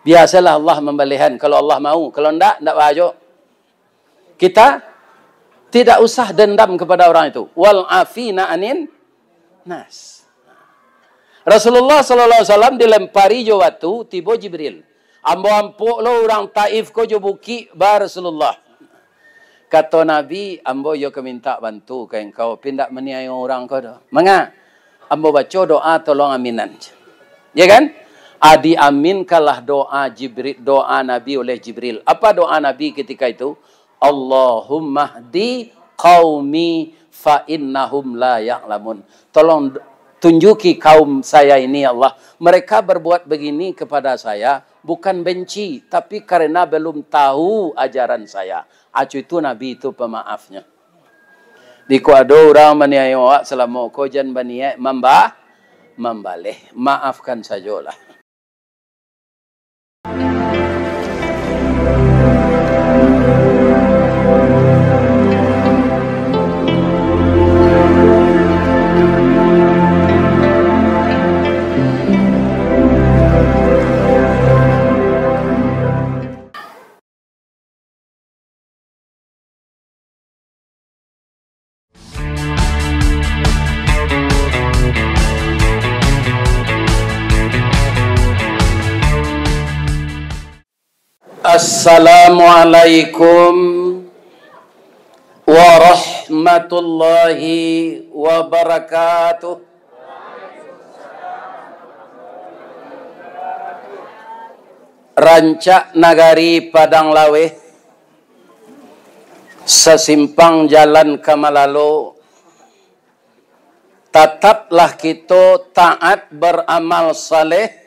Biasalah Allah membalihan. Kalau Allah mau. Kalau enggak bahagia. Kita tidak usah dendam kepada orang itu. Wal afina anin nas. Rasulullah SAW dilempari jo watu, tiba Jibril. Ambo lo orang Taif ko jo buki ba Rasulullah. Kata Nabi, ambo yo keminta bantu ke engkau pindak meniai orang ko dah. Manga? Ambo baca doa tolong aminan. Ya kan? Adi aminkanlah doa Jibril, doa Nabi oleh Jibril. Apa doa Nabi ketika itu? Allahumma hdi qaumi fa innahum la ya'lamun. Tolong tunjuki kaum saya ini ya Allah. Mereka berbuat begini kepada saya bukan benci, tapi karena belum tahu ajaran saya. Acu itu Nabi itu pemaafnya. Di kuado orang maniai awak selama kojan baniai membaleh. Maafkan sajalah. Assalamualaikum warahmatullahi wabarakatuh. Rancak nagari Padang Lawe, sesimpang jalan Kamalalo, tetaplah kita taat beramal saleh.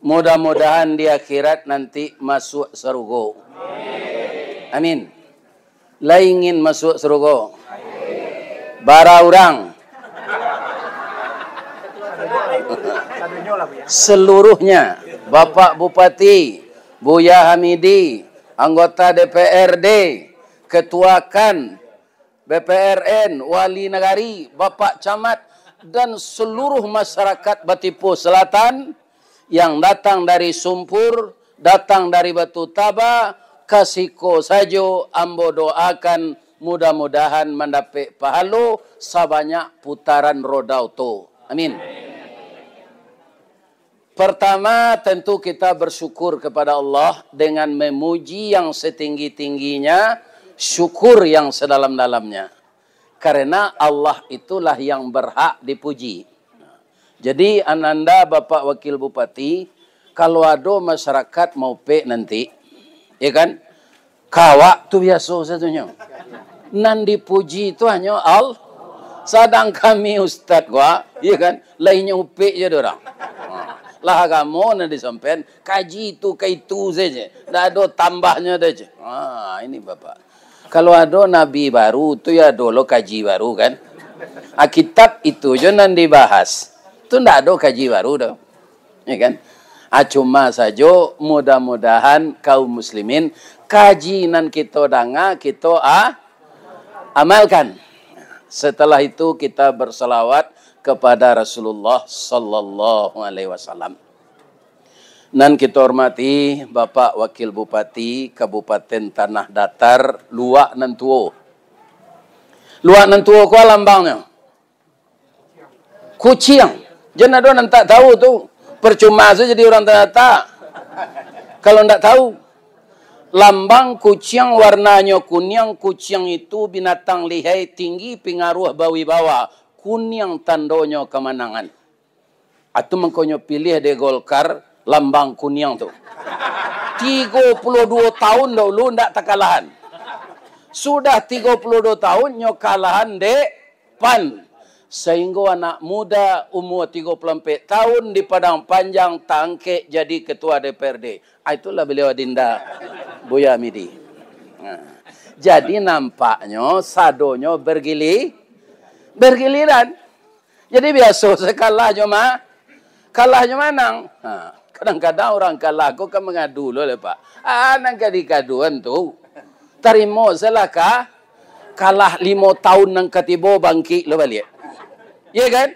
Mudah-mudahan di akhirat nanti masuk surga. Amin. Lah ingin masuk surga. Bara orang. Seluruhnya. Bapak Bupati, Buya Hamidi, anggota DPRD, Ketua KAN, BPRN, Wali Nagari, Bapak Camat, dan seluruh masyarakat Batipu Selatan yang datang dari Sumpur, datang dari Batu Taba, kasiko sajo, ambo doakan mudah-mudahan mendapat pahala sebanyak putaran roda auto. Amin. Pertama, tentu kita bersyukur kepada Allah dengan memuji yang setinggi-tingginya, syukur yang sedalam-dalamnya. Karena Allah itulah yang berhak dipuji. Jadi ananda Bapak Wakil Bupati, kalau ada masyarakat mau pe nanti, ya kan? Kawak tu biasa satunya. Nan dipuji itu hanya Allah. Sedang kami ustaz gua, ya kan? Lainnya upe je orang. Lah kamu nanti sampean kaji itu ke itu saja. Dah ada tambahnya saja. Ini Bapak. Kalau ada nabi baru tu ya dulu kaji baru kan? Kitab itu je nan dibahas. Itu tidak ada kaji baru dah. Ya kan? Cuma saja mudah-mudahan kaum muslimin kaji nan kita dengar, kita amalkan. Setelah itu kita berselawat kepada Rasulullah sallallahu alaihi wasallam. Nan kita hormati Bapak Wakil Bupati Kabupaten Tanah Datar Luak Nantuo. Luak Nantuo ku lambangnya Kucing. Jangan ada orang tak tahu tu. Percuma saja jadi orang tak. Kalau tak tahu. Lambang kucing warnanya kuning. Kucing itu binatang lihai tinggi pengaruh bawi-bawa. Kuning tandanya kemenangan. Atau mengkonyo pilih di Golkar lambang kuning tu. 32 tahun dahulu tak kalahan. Sudah 32 tahun nyo kalahan de PAN. Sehingga anak muda umur 34 tahun di Padang Panjang tangkek jadi ketua DPRD. Itulah beliau Dinda Buya Hamidi. Jadi nampaknya sadonyo bergiliran. Jadi biasa sekalahnya kalahnya menang. Kadang-kadang orang kalah aku kan mengadu loh Pak. Nang kadikaduan tu. Tarimo selaka kalah 5 tahun nang katibo bangki lo balik. Ya kan?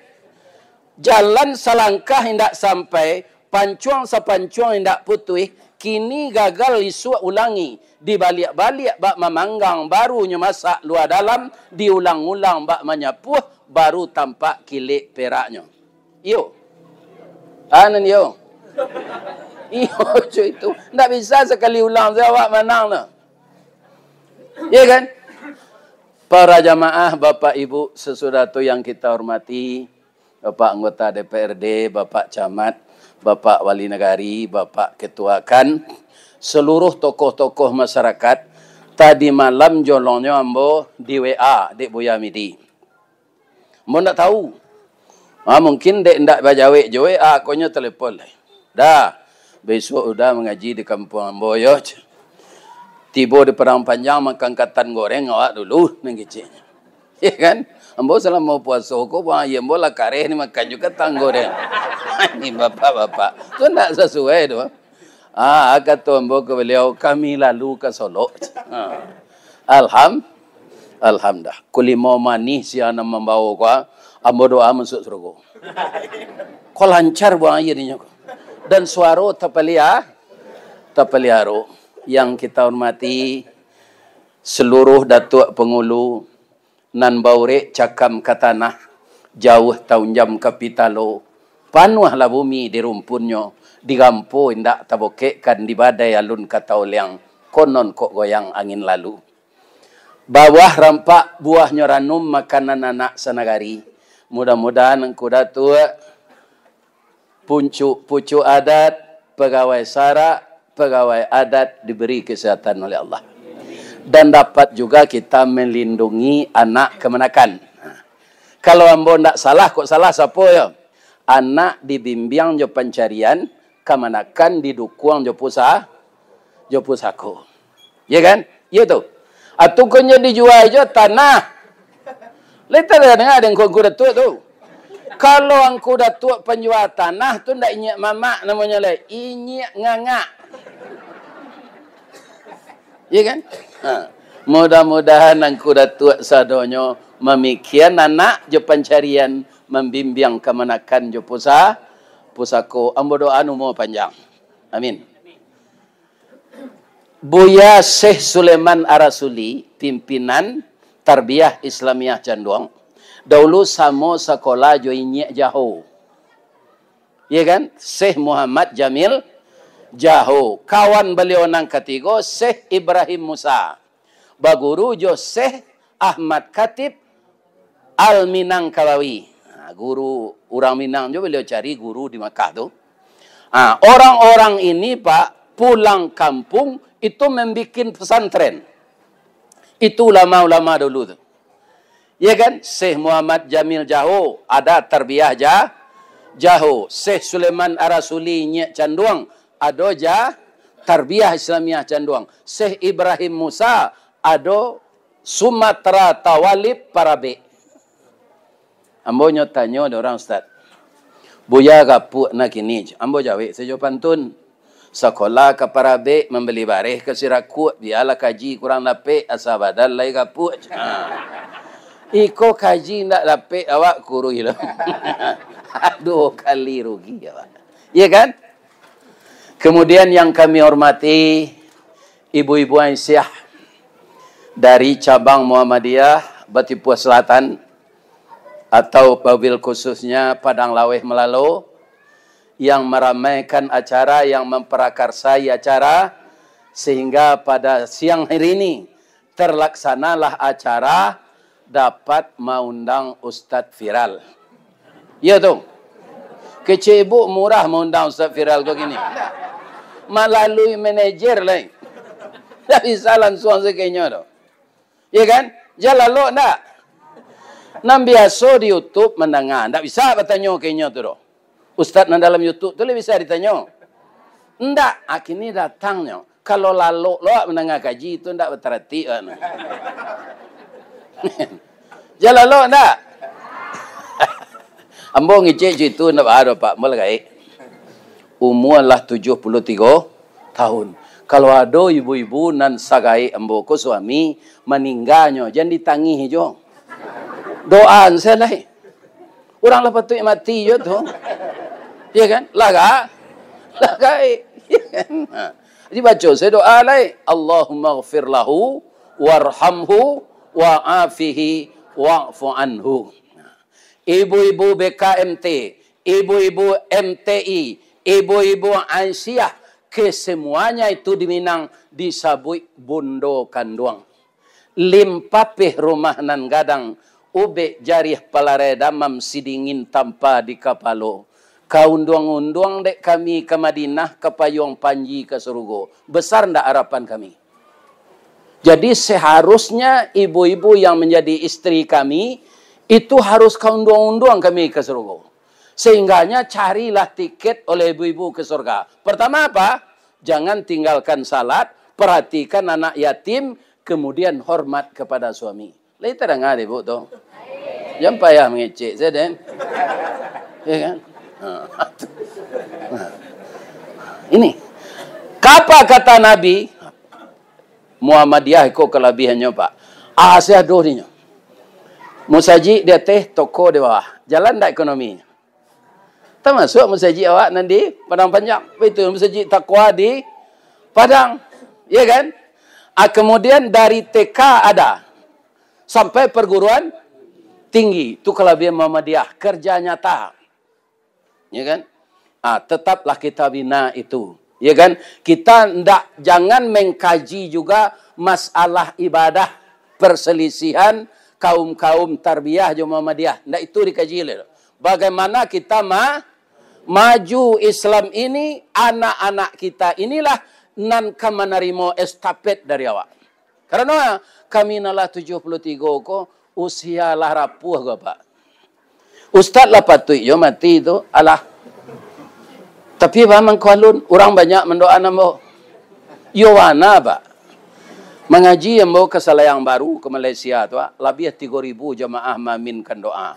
Jalan selangkah hendak sampai Pancuang sapancuang indak putih, kini gagal isu ulangi. Dibalik-balik bak memanggang, barunya masak luar dalam, diulang-ulang bak menyapuh, baru tampak kilik peraknya. Yo. Anan yo. Yo cuy itu. Ndak bisa sekali ulang jawab menang lah. Ya kan? Para jamaah, Bapak Ibu, sesudah itu yang kita hormati, Bapak anggota DPRD, Bapak Camat, Bapak Wali Negari, Bapak Ketua KAN, seluruh tokoh-tokoh masyarakat, tadi malam jolongnya ambo di WA, Dek Buya Midi. Ambo tak tahu. Mungkin Dek ndak bajawe je WA, akonya telepon lah. Dah, besok udah mengaji di kampung ambo yo. Tiba di Padang Panjang makan katan goreng awak dulu nenggicenya. Ya kan? Ambo selama puasa kok bang ayam bola kareh ni makan juga katan goreng. Ini bapak-bapak. Itu tidak sesuai tu. Kata ambo ke beliau, kami lalu ke Solo. Alhamdulillah. Kulimo manis yang membawa ko, ambo doa masuk surga. Kau lancar buang air ni. Dan suara tapeliaro yang kita hormati seluruh datuk pengulu nan baurek cakam katanah jauh tahun jam kapitalo panuhlah bumi di rumpunnya digampo indak tabokekkan di badai alun kata oliang konon kok goyang angin lalu bawah rampak buahnya ranum makanan anak sanagari mudah-mudahan engkau datuk pucuk adat pegawai sara pegawai adat diberi kesehatan oleh Allah. Dan dapat juga kita melindungi anak kemenakan. Kalau ambo ndak salah, kok salah siapa ya? Anak dibimbing jo pencarian, kemenakan didukung jo pusako. Ya kan? Ya tu. Atau konya dijual jo tanah. Letak dengar dengan kau datuk tu. Kalau angku datuk penjual tanah tu ndak inyak mamak namanya lah. Inyak ngangak. Ya kan? Mudah-mudahan angku datuk sadonyo memikian anak je pencarian membimbing kemenakan je pusako. Ambo doa umur panjang. Amin. Buya Syekh Sulaiman Arasuli, pimpinan Tarbiyah Islamiyah Canduang, dahulu sama sekolah jo inyek jauh. Ya kan? Syekh Muhammad Jamil Jaho, kawan beliau nang ketiga Syekh Ibrahim Musa, baguru jo Syekh Ahmad Khatib Al Minangkawi. Guru orang Minang jo beliau cari guru di Makkah tu. Orang-orang ini Pak pulang kampung itu membikin pesantren. Itu ulama-ulama dulu tu. Ya kan? Syekh Muhammad Jamil Jaho ada tarbiyah Jaho, Syekh Sulaiman Arasuli Nyek Canduang ada tarbiyah Islamiyah Canduang. Syekh Ibrahim Musa ada Sumatera Tawalib Parabe. Ambo tanya ada orang ustaz. Buya gapu nak ini. Ambo jawab sejo pantun. Sekolah ke Parabe membeli bareh ke Sirakut. Biarlah kaji kurang lapik asa badal lai gapu. Iko kaji ndak lapik awak kurui lah. Aduh kali rugi awak. Iya kan? Kemudian yang kami hormati ibu-ibu Aisyah dari cabang Muhammadiyah Batipua Selatan atau wabil khususnya Padang Laweh Melalo yang meramaikan acara, yang memperakarsai acara sehingga pada siang hari ini terlaksanalah acara dapat mengundang Ustadz Viral. Ya tu. Kecil ibu murah mengundang Ustadz Viral kau gini. Melalui manajer lain. Tak bisa langsung sekenya tu. Ya kan? Jalan lo tak? Nam biasa di YouTube mendengar. Tak bisa bertanya kenya tu. Ustaz nan dalam YouTube tu lebih bisa ditanya. Ndak, akhirnya datangnya. Kalau lalu lo mendengar kaji itu ndak berarti. Jalan lo ndak? Ambo ngicik itu ndak ada Pak Mulai. Umur lah 73 tahun. Kalau ada ibu-ibu nan sagai ambo ko suami meninggalnya, jangan ditangi jo. Doaan saya lah. Orang lah patut mati jo tu. Ya kan? Laga. Lah gaib. Jadi baca saya doa lain. Allahumma ghafir lahu warhamhu wa'afihi wa'fu anhu. Ibu-ibu BKMT, ibu-ibu MTI, ibu-ibu Aisyah, kesemuanya itu di Minang disabui bundo kanduang. Limpapih rumah nan gadang, ube jarih palareda mam sidingin tanpa di kapalo. Kaunduang-unduang dek kami ke Madinah, ke Payung Panji, ke Surugo. Besar ndak harapan kami. Jadi seharusnya ibu-ibu yang menjadi istri kami, itu harus kaunduang-unduang kami ke Surugo. Sehingganya carilah tiket oleh ibu-ibu ke surga. Pertama apa? Jangan tinggalkan salat, perhatikan anak yatim, kemudian hormat kepada suami. Lain tak dengar ibu tu. Jangan payah mengecek saya den. Ya kan? Ini apa kata Nabi Muhammadiyah ikut kelebihannya Pak. Saya dorinya. Musaji dia teh toko di bawah. Jalan tak ekonominya. Termasuk musaji awak nanti Padang Panjang. Itu musaji takwa di Padang. Ya kan? Kemudian dari TK ada sampai perguruan tinggi. Itu kelebihan Muhammadiyah. Kerja nyata. Ya kan? Tetaplah kita bina itu. Ya kan? Kita jangan mengkaji juga masalah ibadah, perselisihan kaum-kaum tarbiyah Muhammadiyah. Ndak itu dikaji. Bagaimana kita maju Islam ini, anak-anak kita inilah nan menerima estafet dari awak. Karena kami nalah 73 ko usia lah rapuh ko Pak. Ustaz lah patut yo mati itu alah. Tapi memang kualun orang banyak mendoa namo. Yo wana Pak. Mengaji yang mau ke Selayang Baru ke Malaysia tu lebih 3.000 jemaah maminkan doa.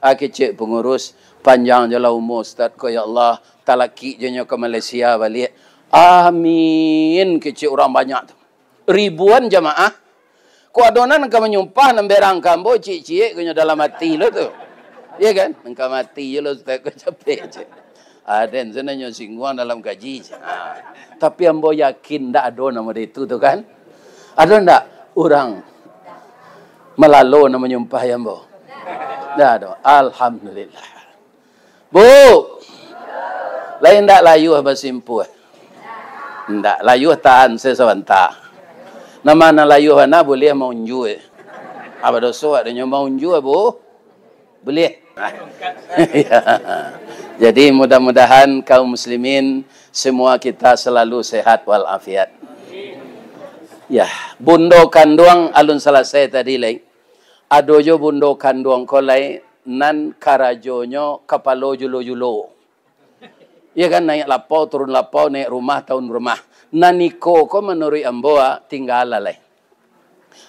Kecik pengurus panjang jala umur Ustaz ko ya Allah talaki jenyo ke Malaysia balik. Amin kecik orang banyak tu. Ribuan jemaah. Ko adonan ka menyumpah nemberang kambo cik-cik kunyo dalam hati lo tu. Ya kan? Engkau mati je lo, Ustaz, kau capek je. Dan sebenarnya singguang dalam gaji. Tapi ambo yakin tak ada nama itu tu kan? Ada tak orang melalu nama nyumpah yang ambo? Tak ada. Alhamdulillah. Bu! Lain tak layu apa simpu? Tak. Layu tahan sesebentar. Nama layu mana boleh maunju. Apa dosa adanya maunju bu? Boleh. Ya. Jadi mudah-mudahan kaum muslimin semua kita selalu sehat walafiat. Ya, bundo kanduang alun selesai tadi lai. Adojo bundo kanduang kolai nan karajonyo kapalo julo-julo. Ya kan naik lapau turun lapau naik rumah tahun rumah. Naniko ko menurut amboa tinggal lalai.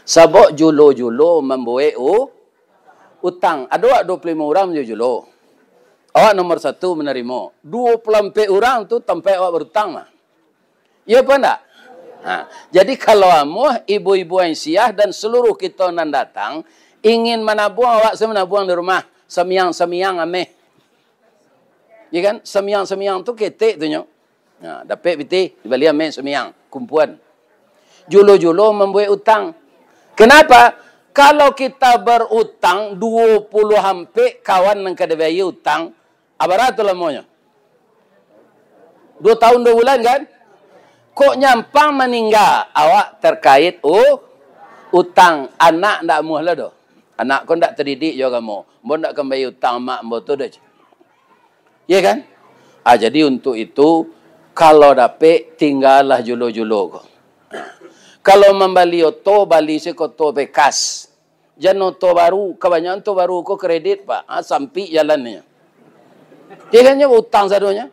Sabok julo-julo membuat utang. Ada 25 orang julo. Awak nomor 1 menerima. 24 orang tu tempat awak berutang mah. Ya apa enggak? Jadi kalau amuh ibu-ibu Aisyah dan seluruh kita nan datang ingin menabung awak semenabung di rumah. Semiang-semiang ameh. Ya kan? Semiang-semiang tu ketek tu nyo. Dapat biti dibali ameh semiang kumpulan. Julo-julo membuat utang. Kenapa? Kalau kita berutang 20 hampir kawan yang kedebaya utang, abarat lamanya? 2 tahun 2 bulan kan? Kok nyampang meninggal awak terkait utang anak ndak muh lah doh. Anak kau ndak terdidik juga kamu. Mbok ndak kembali utang mak mbok tu dah. Ya kan? Jadi untuk itu kalau dapat tinggallah julo-julo kau. Kalau membeli oto, bali sekoto bekas. Jangan oto baru, kebanyakan oto baru kok kredit Pak. Sampai jalannya. Dia kan utang sadonya.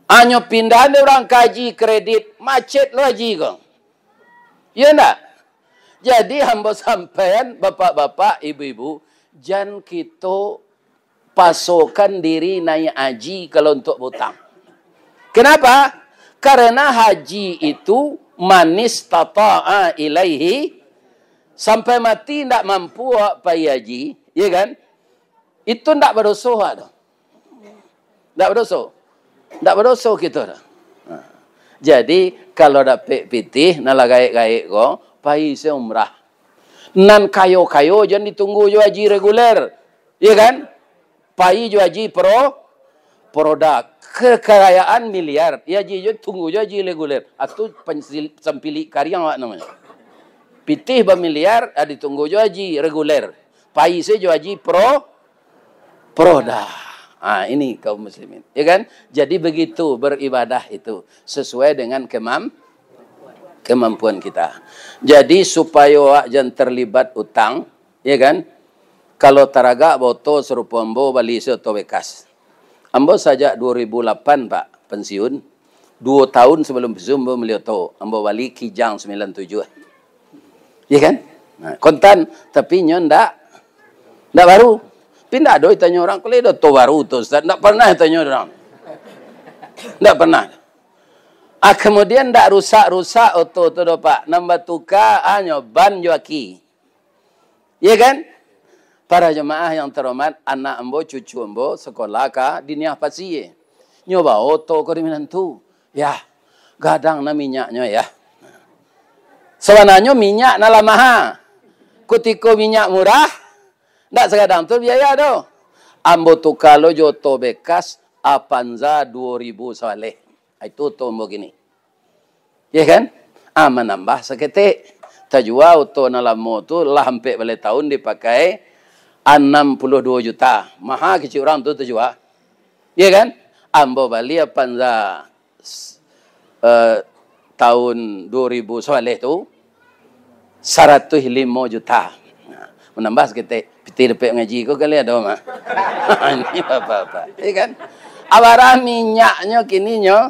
Hanya pindahan orang kaji kredit, macet lo haji kau. Ya enggak? Jadi hamba sampean, bapak-bapak, ibu-ibu, jangan kita pasokan diri naik haji kalau untuk utang. Kenapa? Karena haji itu manis tata'a ilaihi sampai mati tidak mampu pai haji, ya kan? Itu tidak berdosa. Tidak berdosa. Ndak berdosa kita. Jadi kalau dapat pitih nala gaik-gaik ko, pai se umrah. Nan kayo-kayo jangan ditunggu jo haji reguler. Iya kan? Pai jo haji produk kekayaan miliar. Ya haji jo tunggu jo haji reguler. Atu sampili karyang apa namanya? Pitih bermiliar ditunggu jo haji reguler. Pai se jo haji produk. Ini kaum muslimin, ya kan? Jadi begitu beribadah itu sesuai dengan kemampuan kita. Jadi supaya jangan terlibat utang, ya kan? Kalau taraga boto serupa ambo bali atau bekas. Ambo sajak 2008 Pak pensiun. 2 tahun sebelum pensiun ambo melioto. Ambo bali Kijang 97. Ya kan? Nah, kontan tapi ndak baru. Pindah doi tanya orang, kalau itu baru tu Ustaz. Tak pernah tanya orang. Tak pernah. Kemudian tak rusak-rusak auto tu Pak. Nambah tukar ban joaki. Ya kan? Para jemaah yang terhormat, anak ambo, cucu ambo, sekolah ka Diniah Pasir. Nyoba auto ko di menantu. Ya, gadang na minyaknya ya. Sebenarnya minyak nala mahal. Kutiko minyak murah, ndak segadang tu biaya do. Ambo tu kalau joto bekas Avanza 2000 saleh. Itu tu ambo gini. Ya kan? Menambah seketik. Tajua auto nalamo tu lah hampir balik tahun dipakai 62 juta. Mahal kecil orang tu tajua. Ya kan? Ambo bali Avanza tahun 2000 saleh tu 105 juta. Menambah seketik. Piti dapat ngaji ko kali ada mak. Ini apa-apa. Iya kan? Abarah minyaknya kini nyo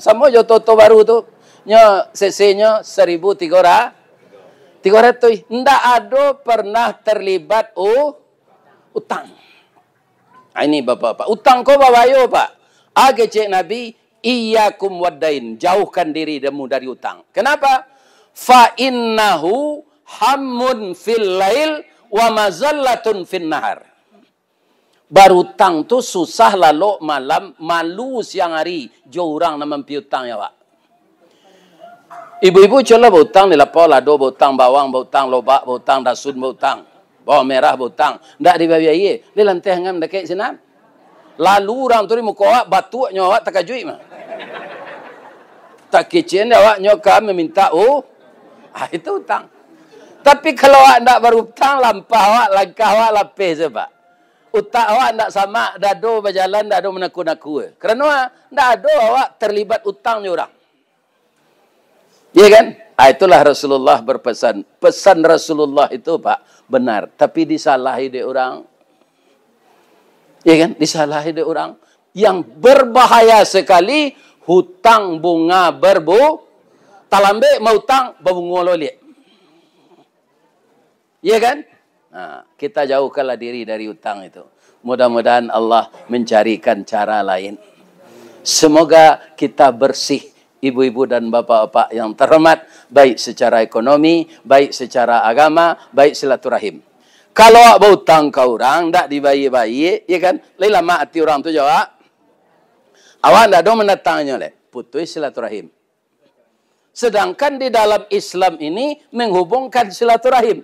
sama jo toto baru tu. Nyo cc-nya 1300. Ndak ada pernah terlibat utang. Ini bapak-bapak. Utang ko bawayo Pak. Cek Nabi, iyyakum waddain. Jauhkan diri kamu dari utang. Kenapa? Fa innahu hammun fil lail wa mazallatun fin nahar. Berutang tu susah lalu malam, malu siang hari. Jo orang nak mempiutang ya Pak. Ibu-ibu coba berutang di lapor lado, berutang bawang, berutang lobak, berutang dasun, berutang bawang merah, berutang. Ndak dibayai. Di lantai ngam dekat senam. Lalu orang tu di muka awak batu nyawa tak kajui mah. Tak kecil awak nyoka meminta itu utang. Tapi kalau awak ndak berutang, lampah awak, langkah awak lapis je Pak. Utang awak ndak sama, dado berjalan, dado menaku-naku. Kerana ndak ada awak terlibat utang ni orang. Ya kan? Itulah Rasulullah berpesan. Pesan Rasulullah itu Pak, benar. Tapi disalahi dia orang. Ya kan? Disalahi dia orang. Yang berbahaya sekali, hutang bunga talambe mau hutang berbunga lolik. Ya kan? Kita jauhkanlah diri dari hutang itu. Mudah-mudahan Allah mencarikan cara lain. Semoga kita bersih, ibu-ibu dan bapak-bapak yang terhormat, baik secara ekonomi, baik secara agama, baik silaturahim. Kalau awak berhutang ke orang, tak dibayi-bayi, ya kan? Lama hati orang tu jawab, awak tak ada mendatangnya, putus silaturahim. Sedangkan di dalam Islam ini menghubungkan silaturahim.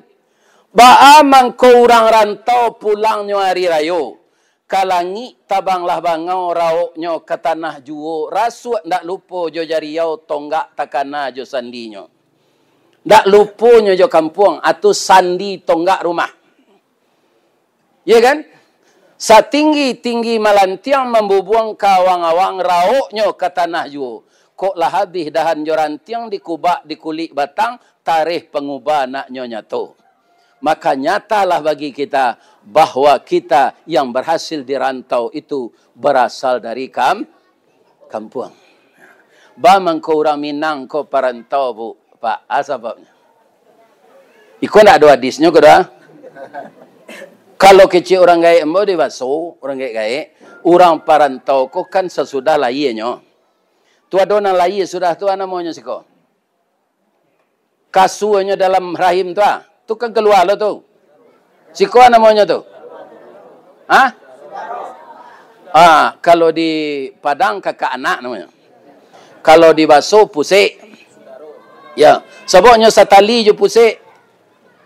Baamang ko orang rantau pulangnya hari rayo. Kalangi tabanglah bangau rauknya ke tanah juo. Rasuk ndak lupa jo jariau tonggak takana jo sandinya. Ndak lupa jo kampung atau sandi tonggak rumah. Ya kan? Satinggi-tinggi malantiang membubuang kawang-awang rauknya ke tanah juo. Kok lah habis dahan jorantiang dikubak di kulit batang, tarikh pengubah naknya nyato. Maka nyatalah bagi kita bahwa kita yang berhasil dirantau itu berasal dari kampung. Bamang ko orang Minang ko parantau bu Pak, asababnya. Iko nak ada hadisnya ke dah? Kalau kecil orang gaya embo di baso, orang gaya, orang parantau ko kan sesudah lahirnya. Tu ada orang lahir sudah tu namanya siko. Kasuanya dalam rahim tu tu kan keluar lo tu. Siko namanya tu. Kalau di Padang kakak anak namanya. Kalau di Baso pusik. Ya, sebabnya satali je pusik.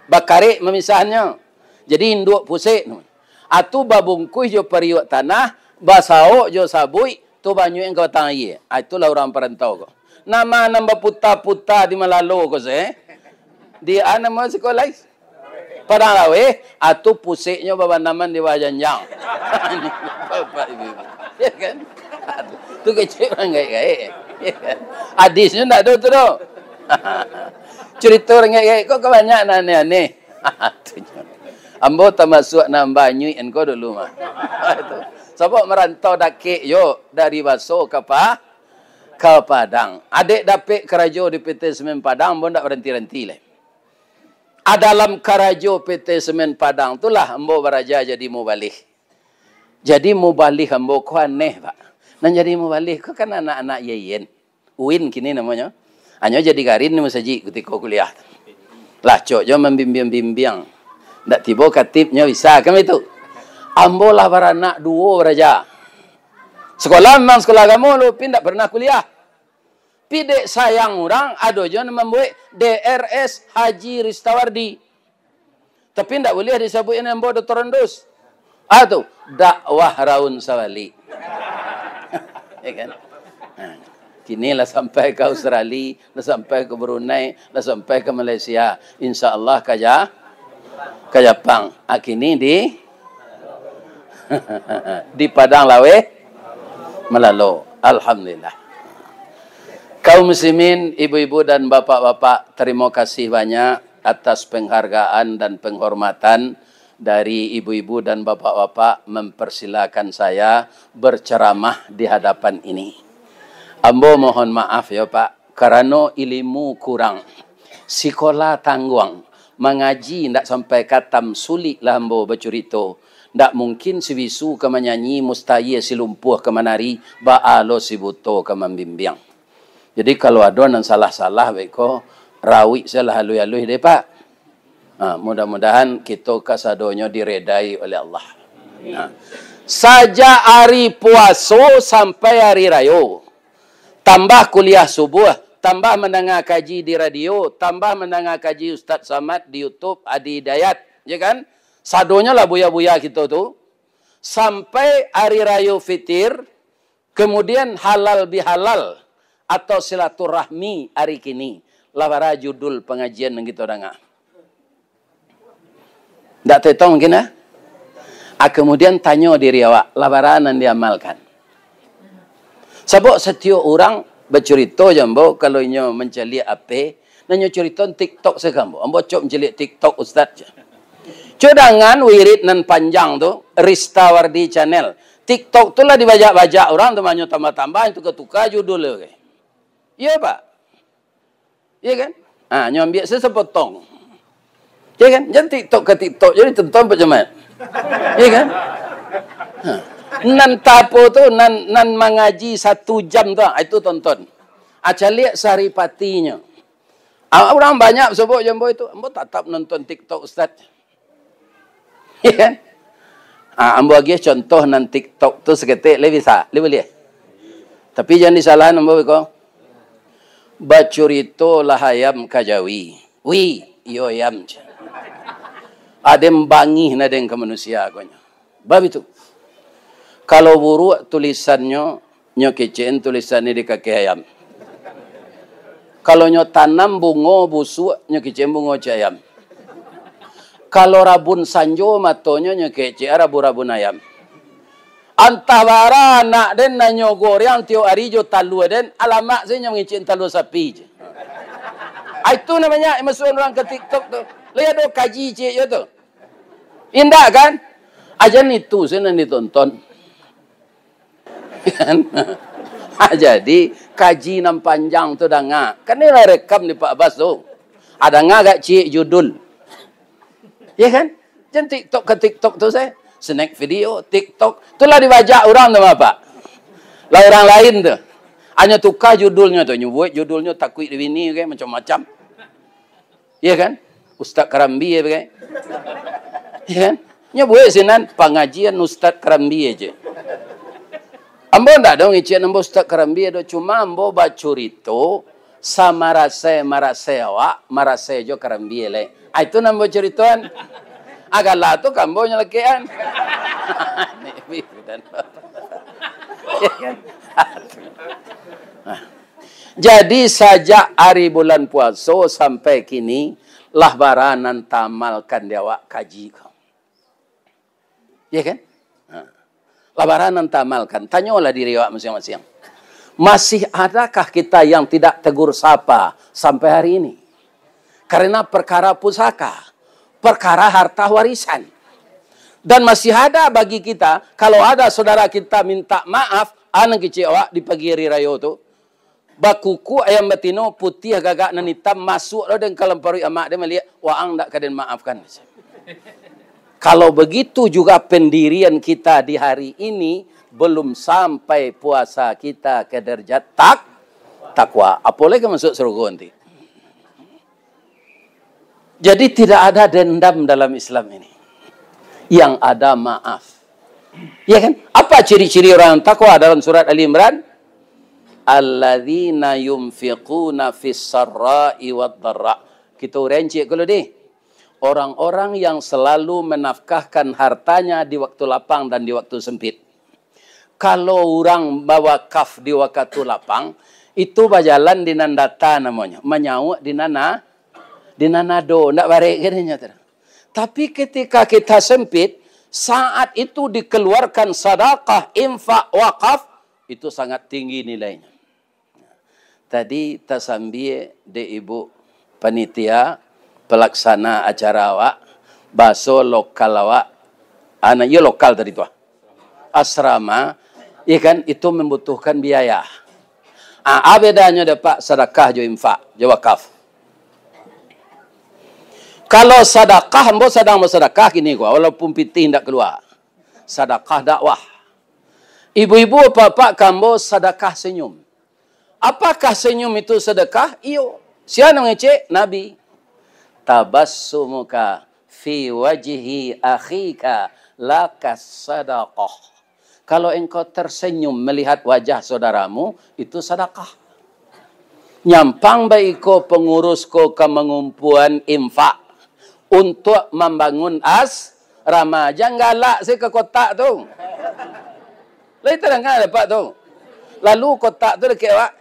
Bakarik memisahnya. Jadi induk pusik namanya. Atu babungkuh jo periuk tanah, basao jo sabui, tu banyu yang kau tangi. Itulah orang perantau kau. Nama nambah puta-puta di Malalo kau se. Di nama sekolah. Padang lawe, atu pusiknya baba naman di Wajanjang. Bapak ibu. Ya kan? Tu kecil orang gaya. Hadisnya tak ada tu tu. Cerita orang gaya kau banyak aneh-aneh. Ambo termasuk nambah nyuian kau dulu mah. Sebab merantau dakik yo dari Baso ke Padang. Adik dapik kerajo di PT Semen Padang, ambo tak berhenti-henti lah. Dalam karajo PT Semen Padang itulah ambo beraja jadi mubalih. Jadi mubalih ambo ko aneh pak. Nan jadi mubalih ko kan anak-anak yeyen. Uin kini namanya. Hanya jadi garin ni masaji ketika kuliah. Lah cok jo membimbing-bimbing. Ndak tiba katibnya bisa kan itu. Ambo lah beranak duo beraja. Sekolah memang sekolah kamu lu pindah pernah kuliah. Pidek sayang orang, ada je membuat DRS Haji Ristawardi. Tapi tidak boleh disebut yang membawa Dr. Rendus. Tu dakwah Raun Sawali. Ya kan? Kini lah sampai ke Australia, lah sampai ke Brunei, lah sampai ke Malaysia. InsyaAllah ke Jepang. Kini di Padang Lawe, Melalo. Alhamdulillah. Kaum muslimin, ibu-ibu dan bapak-bapak, terima kasih banyak atas penghargaan dan penghormatan dari ibu-ibu dan bapak-bapak mempersilakan saya berceramah di hadapan ini. Ambo mohon maaf ya Pak, karena ilmu kurang. Sekolah tangguang, mengaji ndak sampai katam sulit lah ambo bercerita. Ndak mungkin si bisu ke menyanyi, mustahil si lumpuh ke menari, ba'alo si buto ke membimbing. Jadi kalau ada yang salah-salah, beko rawi salah halui-halui deh Pak. Mudah-mudahan kita kasadonya diredai oleh Allah. Saja hari puasa sampai hari raya. Tambah kuliah subuh, tambah mendengar kaji di radio, tambah mendengar kaji Ustaz Samad di YouTube, Adi Hidayat, ya kan? Sadonya lah buya-buya kita tu. Sampai hari raya fitir, kemudian halal bihalal. Atau silaturahmi hari kini. Labara judul pengajian yang kita dengar. Tak tahu mungkin kemudian tanya diri awak. Labaran yang diamalkan. Sebab setiap orang bercerita jambo. Kalau nyo mencari apa. Nyo cerita TikTok sekambo. Ambo cok mencari TikTok Ustaz. Codangan wirid nan panjang tu. Ristawardi Channel. TikTok tu lah dibajak-bajak orang. Tu banyak tambah-tambah. Itu ketukar judul. Ya Pak. Ya kan? Nyo ambil sepotong. Ya kan? Jangan TikTok ke TikTok. Jadi tonton macam mana? Ya kan? Nan tapo tu, nan mengaji 1 jam tu. Itu tonton. Lihat saripatinya. Orang banyak sebut jambo itu. Ambo tetap nonton TikTok Ustaz. Ya kan? Ambo lagi contoh nan TikTok tu seketik. Lebih bisa. Lebih boleh. Tapi jangan disalahan ambo beko. Bacurito lahayam kajawi. Yo yam. Adem bangi nadeng ke manusia agonya. Bab itu. Kalau buruk tulisannya, nyo kecen tulisannya di kaki ayam. Kalau nyo tanam bungo busuk, nyo kecen bungo ayam. Kalau rabun sanjo matonya nyo kece rabun ayam. Antawara nak den nanyo goreng tio arijo talu den alamak saya ngicin talu sapi je. Itu namanya masuk orang ke TikTok tu. Lihat do kaji je yo tu. Indah kan? Ajan itu saya nanti tonton. Kan? Jadi kaji nam panjang tu dengar. Kan ni lah rekam di Pak Bas tu. Ada ngagak cik judul. Ya kan? Jangan TikTok ke TikTok tu saya. Snack video, TikTok. Itulah dibajak orang tu Pak. Lah orang lain tu. Hanya tukar judulnya tu. Nyubuat judulnya takwid di bini okay? Macam-macam. Ya kan? Ustaz Karambi okay? Ya kan? Nyubuat sinan pengajian Ustaz Karambi aja. Ambo ndak dong icin ambo Ustaz Karambi do cuma ambo bacur itu sama marase awak marase jo Karambi le. Itu nambo cerituan. Agak lah tu kambo nyelekean. Jadi sejak hari bulan puasa sampai kini lah baranan tamalkan dia awak kaji kau. Ya kan? Labaranan tamalkan. Tanyalah diri awak masing-masing. Masih adakah kita yang tidak tegur sapa sampai hari ini? Karena perkara pusaka, perkara harta warisan. Dan masih ada bagi kita, kalau ada saudara kita minta maaf, anak kecil awak di pagi hari raya tu, bakuku ayam betino putih agak nan hitam masuk lo dan kalau paru amak dia melihat waang tak kaden maafkan. Kalau begitu juga pendirian kita di hari ini belum sampai puasa kita ke derajat takwa. Apalagi masuk surga nanti. Jadi tidak ada dendam dalam Islam ini. Yang ada maaf. Ya kan? Apa ciri-ciri orang takwa dalam surat Ali Imran? Alladzina yunfiquna fis sarra'i wad dharra. Kita rinci kalau deh. Orang-orang yang selalu menafkahkan hartanya di waktu lapang dan di waktu sempit. Kalau orang bawa kaf di waktu lapang, itu berjalan di nandata namanya. Menyawak di nanado. Tidak barik katanya. Tapi ketika kita sempit, saat itu dikeluarkan sedekah, infak, wakaf, itu sangat tinggi nilainya. Tadi tasambi de ibu panitia pelaksana acara awak, baso lokal awak, anak ya lokal tadi tu, asrama, ya kan itu membutuhkan biaya. Bedanya dapat sedekah jo infak, jo wakaf. Kalau sedekah, ambo sedang bersedekah kini gua, walaupun piti tidak keluar, sedekah dakwah. Ibu-ibu bapak kambo sedekah senyum. Apakah senyum itu sedekah? Iyo. Siapa ngecek? Nabi. Tabassumuka fi wajhi akhika lakas sadaqah. Kalau engkau tersenyum melihat wajah saudaramu, itu sedekah. Nyampang baiko pengurusku ke mengumpulan infak untuk membangun asrama. Jangan galak saya ke kotak tu. Lalu terangkan dapat tu. Lalu kotak tu dekat awak.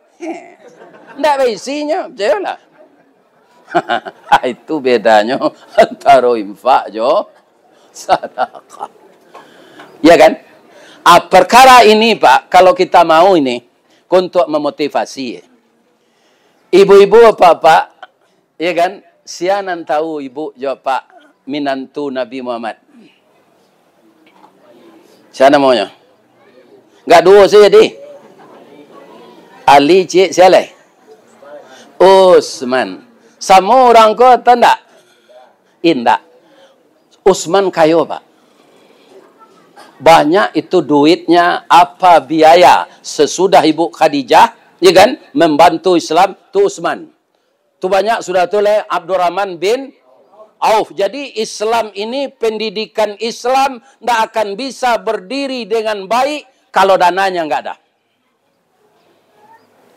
Tidak berisinya, percayalah. Itu bedanya antara infak jo sedekah. Ya kan? Perkara ini Pak, kalau kita mau ini untuk memotivasi. Ibu-ibu Bapak, ya kan? Sianan tahu ibu jo Pak minantu Nabi Muhammad. Siapa namanya? Enggak dua saja deh. Ali cik siapa? Usman. Sama orang kau tanda? Indah. Usman kayo Pak. Banyak itu duitnya, apa biaya sesudah Ibu Khadijah, ya kan, membantu Islam, tu Usman. Tu banyak sudah tu le Abdurrahman bin Auf. Jadi Islam ini, pendidikan Islam tidak akan bisa berdiri dengan baik kalau dananya enggak ada.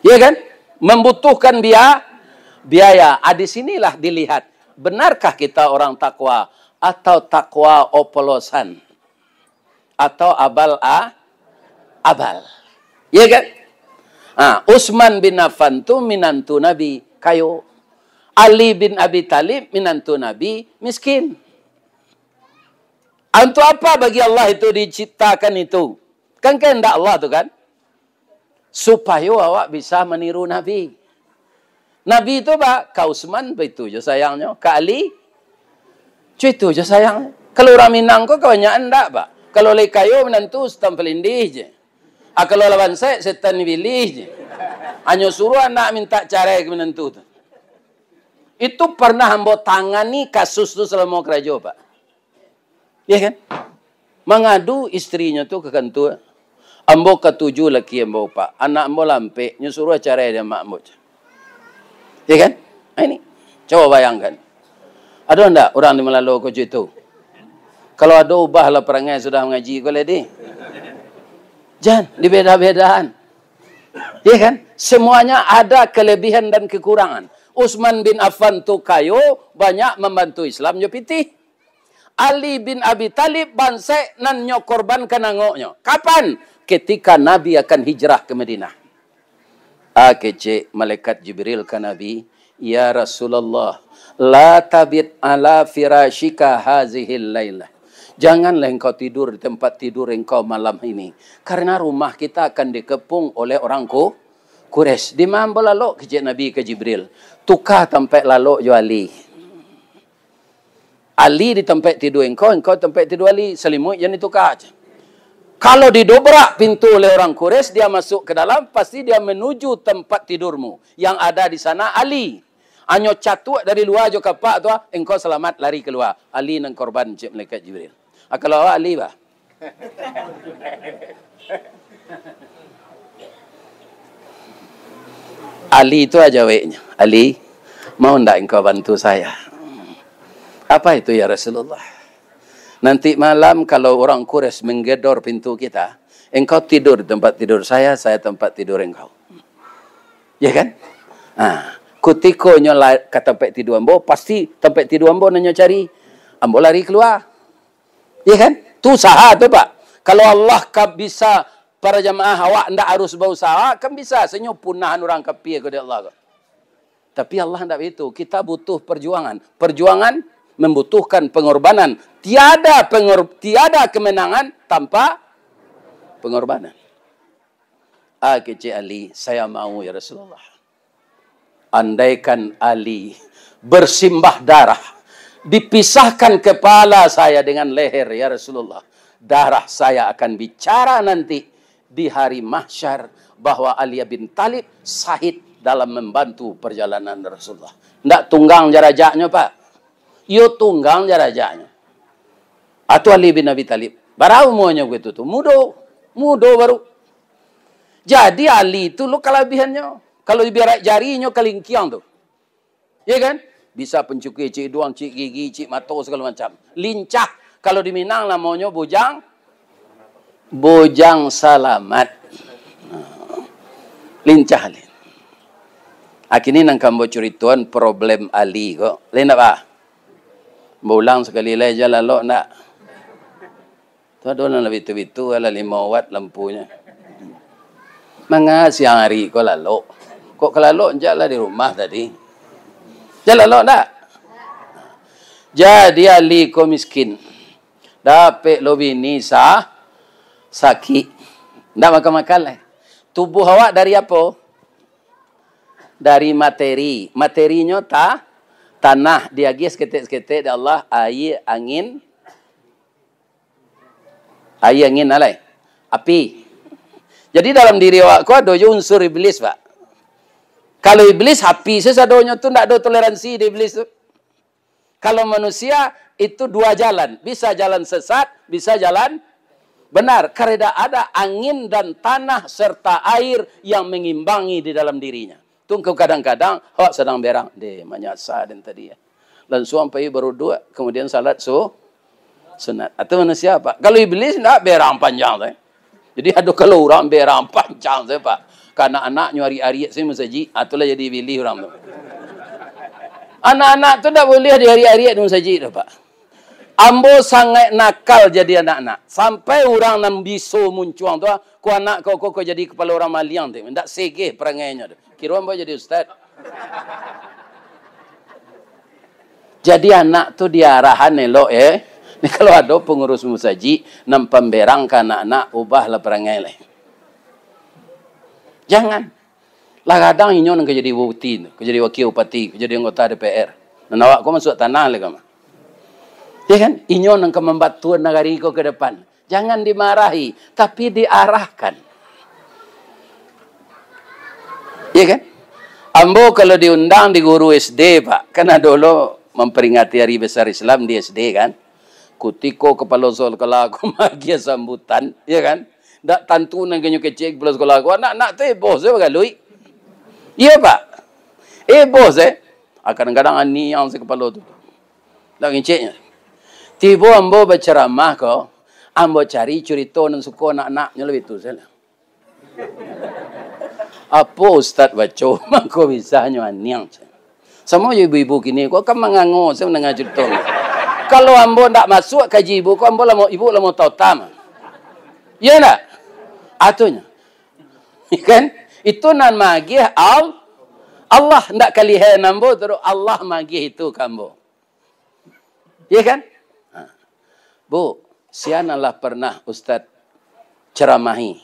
Ya kan? Membutuhkan biaya. Di sinilah dilihat, benarkah kita orang takwa atau takwa opolosan atau abal. Ya kan? Utsman bin Affan tu minantu Nabi kayo. Ali bin Abi Talib minantu Nabi miskin. Untuk apa bagi Allah itu diciptakan itu? Kan kehendak Allah tu kan? Supaya awak bisa meniru Nabi. Nabi itu Pak, Kak Utsman itu je sayangnya. Kak Ali, itu je sayang. Kalau orang Minang kok kebanyakan enggak Pak. Kalau lek kayo menantu setan pelindih je. Kalau lawan saya setan pilih je. Hanya suruh anak minta cerai ke menantu tu. Itu pernah ambo tangani kasus tu selama kerja Pak. Ya kan? Mengadu istrinya tu ke kantor. Ambo ketujuh laki ambo Pak. Anak ambo lampe, nyuruh cerai dia mak ambo. Ya kan? Ini. Coba bayangkan. Ada enggak orang di Melalo kerja itu? Kalau ada ubahlah perangai sudah mengaji kau lady. Jangan dibeda-bedaan. Ya kan? Semuanya ada kelebihan dan kekurangan. Utsman bin Affan tu kayo, banyak membantu Islam nyo pitih. Ali bin Abi Talib bansai nan nyo korban kanangoknyo. Kapan? Ketika Nabi akan hijrah ke Madinah. Kece malaikat Jibril ke Nabi, ya Rasulullah, la tabit ala firashika hazihil lailah. Janganlah engkau tidur di tempat tidur engkau malam ini. Karena rumah kita akan dikepung oleh orang Quraisy. Di mana lalu kece Nabi ke Jibril. Tukar tempat lalu jo Ali. Ali di tempat tidur engkau tempat tidur Ali. Selimut yang ditukar aja. Kalau didobrak pintu oleh orang Quraisy, dia masuk ke dalam, pasti dia menuju tempat tidurmu. Yang ada di sana Ali. Anyo catuk dari luar jo kapak tu, engkau selamat lari keluar. Ali nang korban cik malaikat Jibril. Kalau awak Ali bah. Ali itu aja weknya. Ali, mau ndak engkau bantu saya? Apa itu ya Rasulullah? Nanti malam kalau orang Quraisy menggedor pintu kita, engkau tidur di tempat tidur saya tempat tidur engkau. Ya kan? Kutiko nyo ke tempat tidur ambo, pasti tempat tidur ambo nyo cari, ambo lari keluar. Ya kan? Tu usaha tu Pak. Kalau Allah bisa para jamaah awak ndak harus berusaha, kan bisa senyo punahan orang kafir kepada Allah. Tapi Allah ndak begitu. Kita butuh perjuangan. Perjuangan membutuhkan pengorbanan. Tiada kemenangan tanpa pengorbanan. Kece Ali, saya mau ya Rasulullah. Andaikan Ali bersimbah darah, dipisahkan kepala saya dengan leher ya Rasulullah. Darah saya akan bicara nanti di hari mahsyar bahwa Ali bin Talib syahid dalam membantu perjalanan Rasulullah. Ndak tunggang jaraknya Pak. Yo tunggang jaraknya. Atau Ali bin Abi Talib. Barau maunya gitu tuh. Mudo baru. Jadi Ali itu lo kelebihannya. Kalau biar jarinya kelingkiang tuh. Ya kan? Bisa pencukui cik doang, cik gigi, cik mato segala macam. Lincah. Kalau di Minang namanya bojang. Bojang salamat. Lincah Ali. Akhirnya nang kambo curituan problem Ali kok. Lain apa? Ulang sekali lagi jalan lo nak. Tu ada orang lebih tu ala 5 watt lampunya. Manga siang hari kau lalu. Kok kalau jalan di rumah tadi. Jalan lo nak. Jadi Ali ko miskin. Dapat lo bini sakit. Ndak makan lah. Tubuh awak dari apa? Dari materi. Materinya tanah diagis ketik-ketik dari Allah, air, angin alai, api. Jadi dalam diri awakku ada unsur iblis Pak. Kalau iblis api sesadonya tu tidak ada toleransi di iblis tu. Kalau manusia itu 2 jalan, bisa jalan sesat, bisa jalan benar. Karena ada angin dan tanah serta air yang mengimbangi di dalam dirinya. Tunggu kadang-kadang awak sedang berang deh manyasa dan tadi ya. Langsung sampai baru 2 kemudian salat sunat. Atau manusia Pak. Kalau iblis enggak berang panjang saya. Jadi ada kalau orang berang panjang saya Pak. Karena anak nyari ariat saya mensaji, atulah jadi pilih orang tu. Anak-anak tu tak boleh hari ariat mensaji dah Pak. Ambo sangat nakal jadi anak-anak. Sampai orang nan biso muncuang tu, ku anak kau jadi kepala orang maliang tu. Ndak segeh perangainya tu. Kira ambo jadi ustaz. Jadi anak tu diarahan elok Ni kalau ada pengurus musaji nam pemberang ke anak-anak ubahlah perangai lah. Jangan. Lah kadang inyo nang jadi bupati, jadi wakil bupati, jadi anggota DPR. Dan awak kau masuk tanah lagi mah. Ya kan? Inyo nang membantu negara iko ke depan. Jangan dimarahi, tapi diarahkan. Ya kan? Ambo kalau diundang di guru SD, Pak. Karena dulu memperingati Hari Besar Islam di SD kan. Kutiko kepala sekolah aku magia sambutan, ya kan? Ndak tantu nang genyo kecek kepala sekolah aku. Anak-anak tu bos saya bagalui. Iya, Pak. Bos kadang-kadang ani yang si kepala tu. Dak ngeceknya. Tiba ambo berceramah ko, Ambo cari cerita nan suka anak-anaknya lebih tu saya. Apa Ustaz baca mako bisa nyaniang. Sama ibu-ibu kini kok kan mengango saya mendengar cerita. Kalau ambo ndak masuk kaji ibu, kok ambo lah ibu lah mau tahu tam. Ya nak? Atunya. Kan? Itu nan magih Allah ndak kalihan ambo terus Allah magih itu kambo. Ya kan? Bu, sianalah pernah Ustaz ceramahi.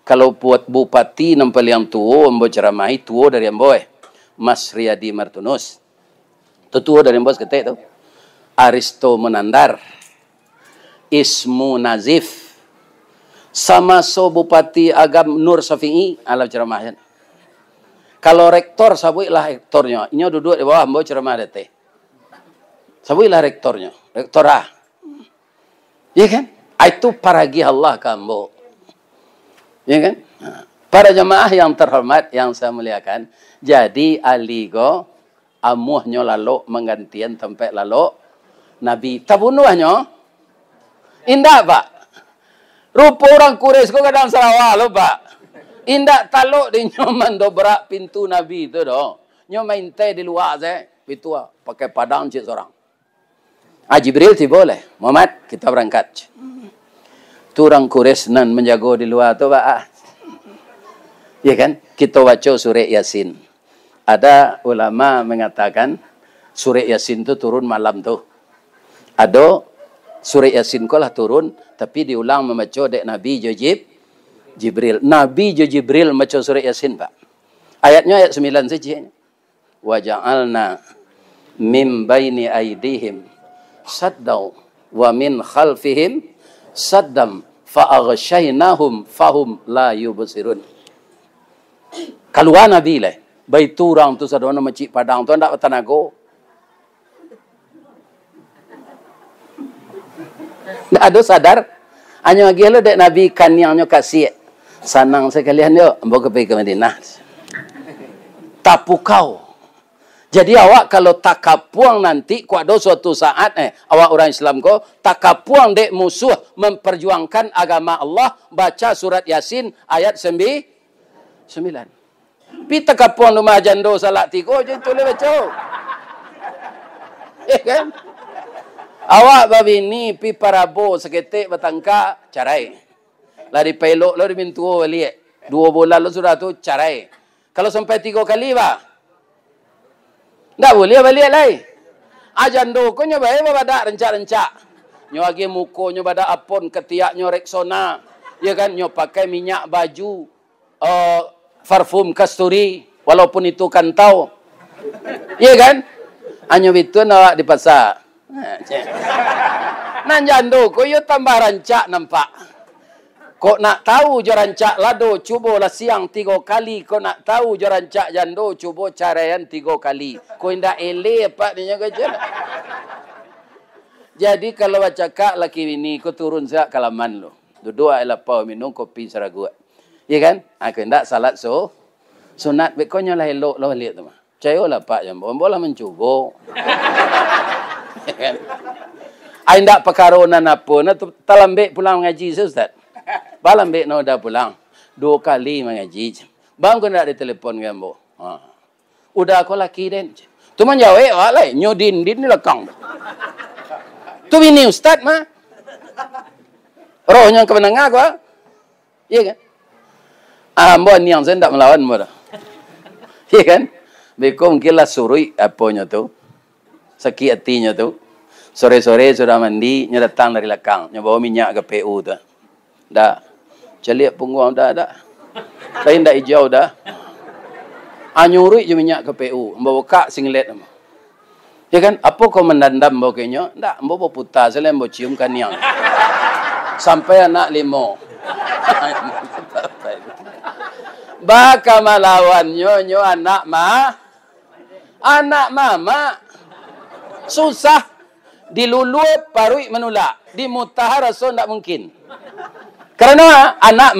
Kalau buat bupati nampal yang tua, ambo ceramahi tua dari ambo Mas Riyadi Martunus. Itu tua dari ambo ketek tu. Aristo Menandar, Ismu Nazif, sama so Bupati Agam Nur Safi'i alam ceramahnya. Kalau rektor sabuilah rektornya, ini duduk di bawah ambo ceramah dete. Sabuilah rektornya, rektorah. Ya kan? Itu paragi Allah kambo. Ya kan? Para jemaah yang terhormat yang saya muliakan, jadi aligo amuhnya lalu menggantian tempat lalu Nabi tabunuhnya indah pak rupa orang Quraisy kok kadang Sarawak lo pak indah taluk di nyoman dobrak pintu Nabi itu doh nyomain teh di luar saya itu pakai padang cik seorang Jibril sih boleh Muhammad kita berangkat tu orang Quraisy nan menjaga di luar tu pak ya kan kita baca surah Yasin ada ulama mengatakan surah Yasin tu turun malam tu. Ada surah Yasin ko lah turun tapi diulang membaca dek Nabi Jibril. Nabi Jibril membaca surah Yasin pak. Ayatnya ayat 9 saja. Wa ja'alna min baini aydihim saddaw wa min khalfihim saddam fa aghshaynahum fahum la yubsirun. Keluar Nabi lah. Baik turang tu sadona macik padang tu ndak tanago. Ndak ada sadar. Hanya lagi lo dek Nabi kanyangnya kasih. Sanang sekalian yo, ambo pergi ke Madinah. Tapukau. Jadi awak kalau takapuang nanti, ku ada suatu saat awak orang Islam ko takapuang dek musuh memperjuangkan agama Allah, baca surat Yasin ayat 9. Pi takapuang rumah jando salat tiga je tu le baca. Kan? Awak babi ni pi parabo seketik bertangka carai. Lari pelok lo di pintu balik. 2 bulan lo sudah tu carai. Kalau sampai 3 kali bah. Ndak boleh balik lai. Ajando ko nyo bae badak rencak-rencak. Nyo agi muko nyo badak apon ketiak nyo Rexona. Ya kan nyo pakai minyak baju parfum kasturi walaupun itu kantau. Ya kan? Anyo bitun awak di pasar. Nan jando ko yo tambah rancak nampak. Kok nak tahu je rancak lado cuba lah siang 3 kali. Kok nak tahu je rancak jando cuba caraian 3 kali. Kok indah ele apa ni kerja. Jadi kalau baca kak laki ini ko turun sak kalaman lo. Duduk ai lapau minum kopi seragu. Ya kan? Aku indak salat sunat bekonya lah elok lo lihat tu mah. Cayolah pak jambo. Bola mencubo. Kan? Ai ndak perkaronan apa na talambek pulang ngaji Ustaz. Balambek no dah pulang 2 kali mengaji. Bang ko ndak ditelepon gambo. Udah aku laki den. Tu man jawe walai nyodin din ni lekang. Tu bini Ustaz mah. Rohnya kemenang aku. Iya kan? Ambo niang saya ndak melawan mo dah. Iya kan? Beko mungkin lah surui apanya tu. Sakit hatinya tu. Sore-sore sudah mandi, nya datang dari belakang, nya bawa minyak ke PU tu. Dah. Celiak punggung dah. Lain dah hijau dah. Anyuri je minyak ke PU, bawa kak singlet. Ya kan? Apa kau mendandam bawa kenyo? Ndak, bawa putar selain bawa cium kaniang. Sampai anak 5. Baka malawan nyo anak mama. Susah. Dilulup parui menulak. Di mutahar rasul tak mungkin. Karena anak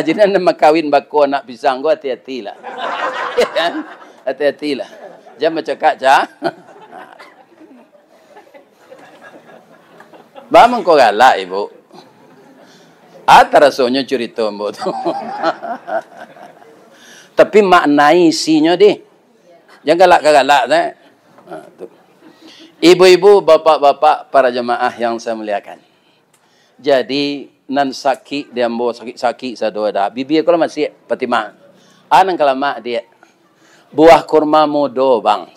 jadi nak kawin baku anak pisang gua hati-hatilah. Ya kan? Hati-hatilah. Jangan cakap cah. Bamang kau galak ibu. Ada rasanya cerita ambo tu. Tapi maknai isinya deh. Jangan galak-galak dah. Ibu-ibu, bapak-bapak, para jemaah yang saya muliakan. Jadi nan sakit dia ambo sakit-sakit sadua dah. Bibi kalau masih Fatimah. Anang kalama dia. Buah kurma mudo bang.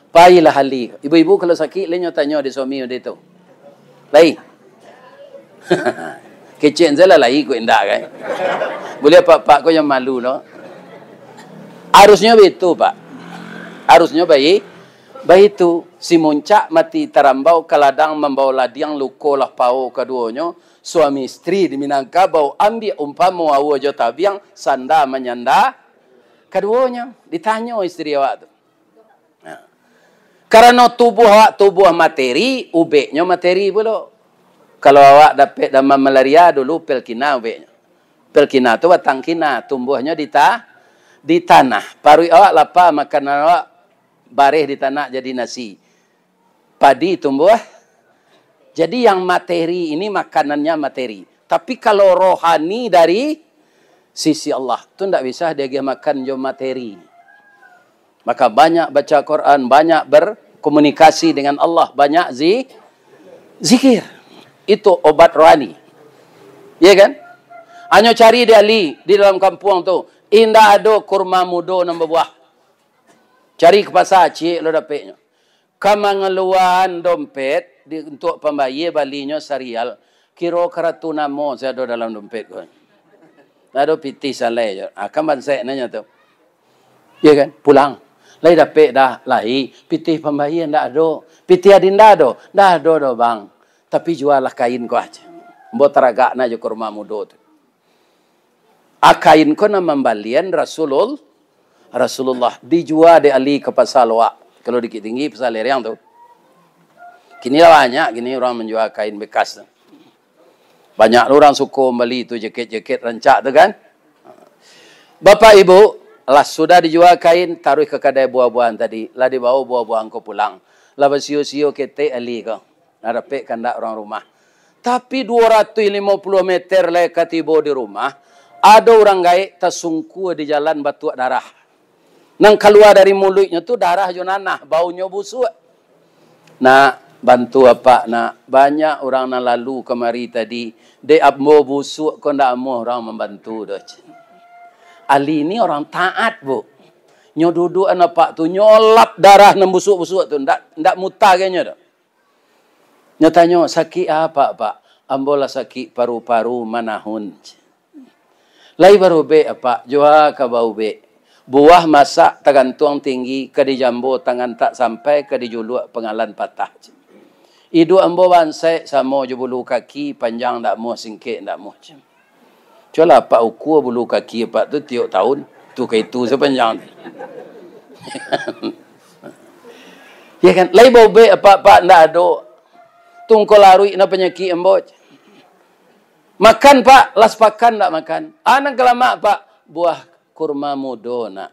Pailah hali. Ibu-ibu kalau sakit lenyo tanya di suami dia tu. Lai. Kecil je lah lagi kau indah kan. Boleh pak kau yang malu no. Harusnya begitu pak. Harusnya baik. Baik itu si muncak mati terambau kaladang membawa ladiang luko lah pau keduanya. Suami istri di Minangkabau ambil umpama awo jo tabiang sanda menyanda keduanya. Ditanya istri awak tu. Nah. Karena tubuh materi, ubeknya materi pula. Kalau awak dapat damam malaria dulu pelkina ubeknya. Pelkina tu batang kina, tumbuhnya di tanah. Paru awak lapa makan awak bareh di tanah jadi nasi. Padi tumbuh. Jadi yang materi ini makanannya materi. Tapi kalau rohani dari sisi Allah tu tidak bisa dia makan jo materi. Maka banyak baca Quran, banyak berkomunikasi dengan Allah, banyak zikir. Itu obat rohani. Ya kan? Hanya cari dia di dalam kampung tu. Indah ada kurma mudo nama buah. Cari ke pasar cik lo dapatnya. Kamangeluan dompet untuk pembayar balinya serial. Kira keratu namo saya ada dalam dompet ko. Ada piti salai je. Kaman saya nanya tu. Ya kan? Pulang. Lai dapat dah lahi. Piti pembayar ndak ada. Piti adinda ada. Dah ada bang. Tapi jualah kain ko aja. Mbok teragak na je kurma mudo tu. Kain ko na membalian Rasulullah dijual di ali ke pasar luak. Kalau dikit tinggi pasar lereng tu. Kini banyak gini orang menjual kain bekas tu. Banyak orang suka beli tu jaket-jaket rancak tu kan. Bapak ibu, lah sudah dijual kain taruh ke kedai buah-buahan tadi. Lah dibawa buah-buahan ko pulang. Lah bersio-sio kete ali ko. Narapek kandak orang rumah. Tapi 250 meter le katibo di rumah. Ada orang gaik tersungku di jalan batuak darah. Nang keluar dari mulutnya tu darah jonanah. Baunya busuk. Nah, bantu apa nak? Banyak orang nak lalu kemari tadi. Dek ambo busuk kau ndak mau orang membantu dah. Ali ni orang taat bu. Nyo duduk anak pak tu nyolap darah nang busuk-busuk tu. Ndak muta kayaknya dah. Nyo tanya sakit apa pak? Ambola sakit paru-paru manahun. Lai baru be apa? Jua ka bau be. Buah masak tergantung tinggi ke di jambu tangan tak sampai ke di juluk pengalan patah. Idu ambo bansai sama je bulu kaki panjang tak mau singkit tak mau. Coba apa ukur bulu kaki apa tu tiap tahun tu ke itu sepanjang. Ya kan? Lai bau be apa ndak ada. Tungko larui na penyakit ambo. Makan pak, las pakan tak makan. Anak kelama pak, buah kurma mudo nak.